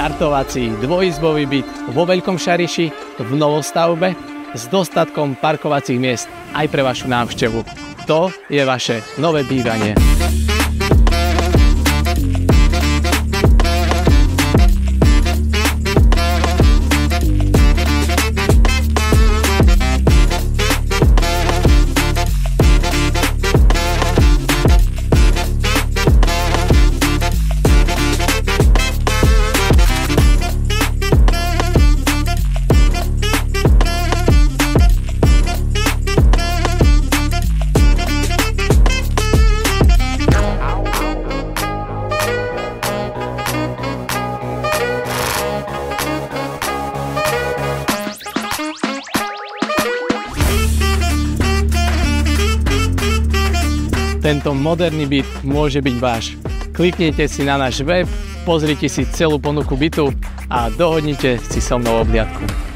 štartovací dvojizbový byt vo Veľkom Šariši v novostavbe s dostatkom parkovacích miest aj pre vašu návštevu. To je vaše nové bývanie. Tento moderný byt môže byť váš. Kliknite si na náš web, pozrite si celú ponuku bytu a dohodnite si so mnou obhliadku.